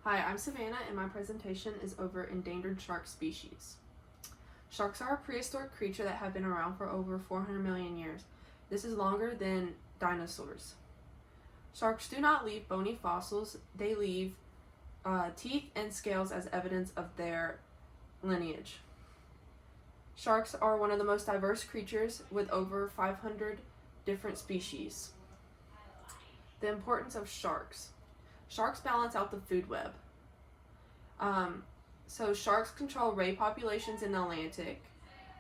Hi, I'm Savannah, and my presentation is over endangered shark species. Sharks are a prehistoric creature that have been around for over 400 million years. This is longer than dinosaurs. Sharks do not leave bony fossils, they leave teeth and scales as evidence of their lineage. Sharks are one of the most diverse creatures with over 500 different species. The importance of sharks. Sharks balance out the food web. So sharks control ray populations in the Atlantic.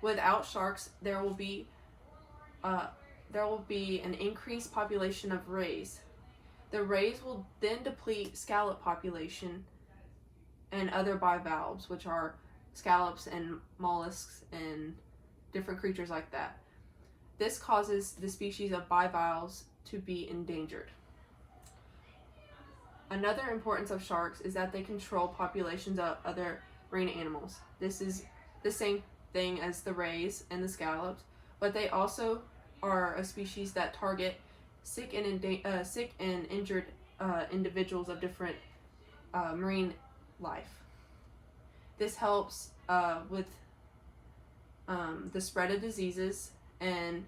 Without sharks, there will be an increased population of rays. The rays will then deplete scallop population and other bivalves, which are scallops and mollusks and different creatures like that. This causes the species of bivalves to be endangered. Another importance of sharks is that they control populations of other marine animals. This is the same thing as the rays and the scallops, but they also are a species that target sick and injured individuals of different marine life. This helps with the spread of diseases and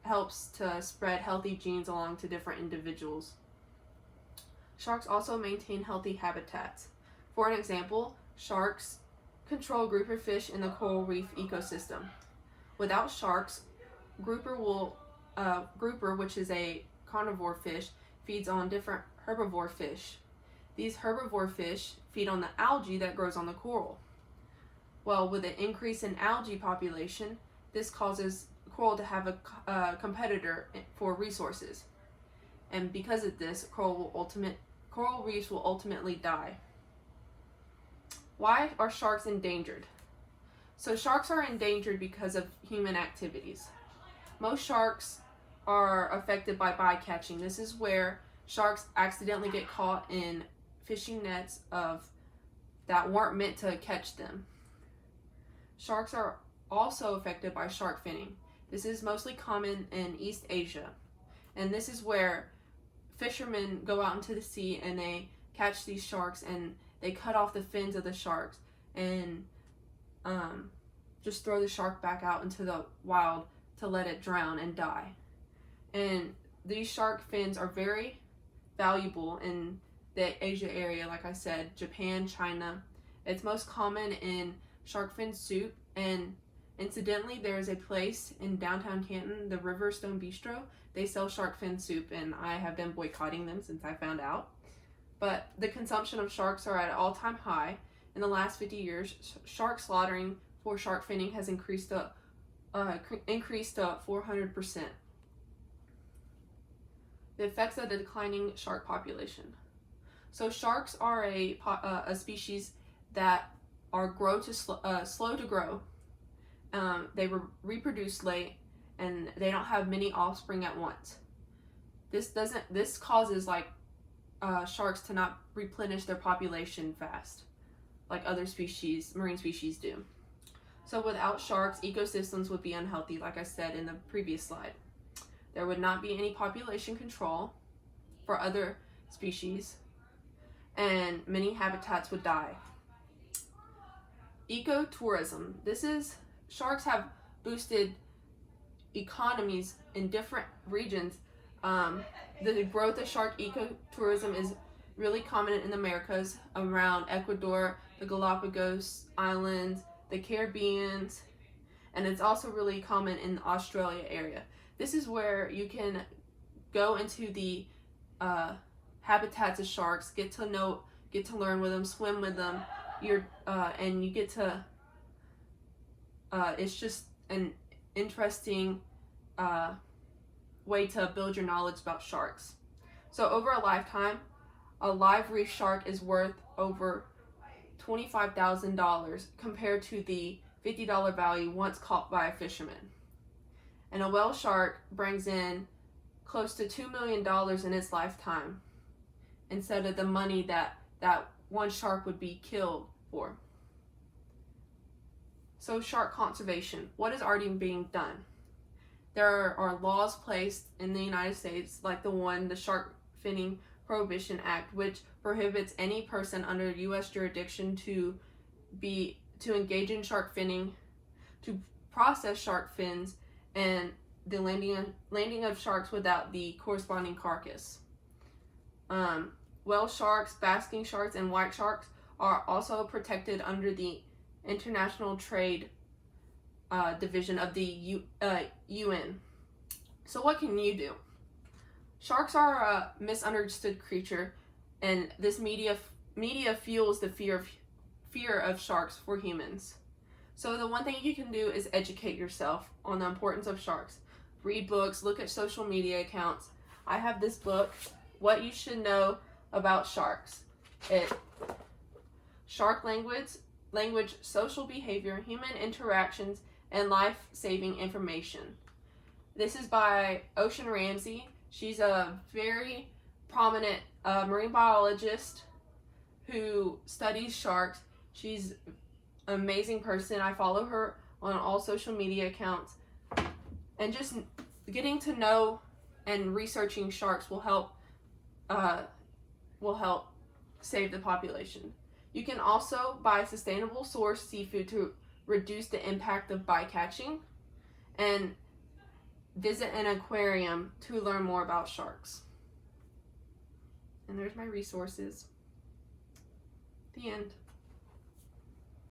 helps to spread healthy genes along to different individuals. Sharks also maintain healthy habitats. For an example, sharks control grouper fish in the coral reef ecosystem. Without sharks, grouper, which is a carnivore fish, feeds on different herbivore fish. These herbivore fish feed on the algae that grows on the coral. Well, with an increase in algae population, this causes coral to have a competitor for resources. And because of this, coral reefs will ultimately die. Why are sharks endangered? So sharks are endangered because of human activities. Most sharks are affected by bycatching. This is where sharks accidentally get caught in fishing nets that weren't meant to catch them. Sharks are also affected by shark finning. This is mostly common in East Asia. And this is where fishermen go out into the sea and they catch these sharks and they cut off the fins of the sharks and just throw the shark back out into the wild to let it drown and die. And these shark fins are very valuable in the Asia area, like I said, Japan, China. It's most common in shark fin soup, and incidentally, there is a place in downtown Canton, the Riverstone Bistro. They sell shark fin soup, and I have been boycotting them since I found out. But the consumption of sharks are at an all-time high. In the last 50 years, shark slaughtering for shark finning has increased to 400%. The effects of the declining shark population. So sharks are a species that are slow to grow. They reproduce late, and they don't have many offspring at once. This causes sharks to not replenish their population fast, like other marine species do. So without sharks, ecosystems would be unhealthy, like I said in the previous slide. There would not be any population control for other species, and many habitats would die. Ecotourism. Sharks have boosted economies in different regions. The growth of shark ecotourism is really common in the Americas, around Ecuador, the Galapagos Islands, the Caribbean, and it's also really common in the Australia area. This is where you can go into the habitats of sharks, get to learn with them, swim with them. And you get to. It's just an interesting way to build your knowledge about sharks. So over a lifetime, a live reef shark is worth over $25,000 compared to the $50 value once caught by a fisherman. And a whale shark brings in close to $2 million in its lifetime instead of the money that one shark would be killed for. So shark conservation. What is already being done? There are laws placed in the United States, like the shark finning Prohibition Act, which prohibits any person under U.S. jurisdiction to engage in shark finning, to process shark fins, and the landing of sharks without the corresponding carcass. Whale sharks, basking sharks, and white sharks are also protected under the International Trade Division of the UN. So what can you do? Sharks are a misunderstood creature, and this media fuels the fear of sharks for humans. So the one thing you can do is educate yourself on the importance of sharks. Read books, look at social media accounts. I have this book, What You Should Know About Sharks. Shark language, social behavior, human interactions, and life-saving information. This is by Ocean Ramsey. She's a very prominent marine biologist who studies sharks. She's an amazing person. I follow her on all social media accounts. And just getting to know and researching sharks will help save the population. You can also buy sustainable source seafood to reduce the impact of bycatching, and visit an aquarium to learn more about sharks. And there's my resources. The end.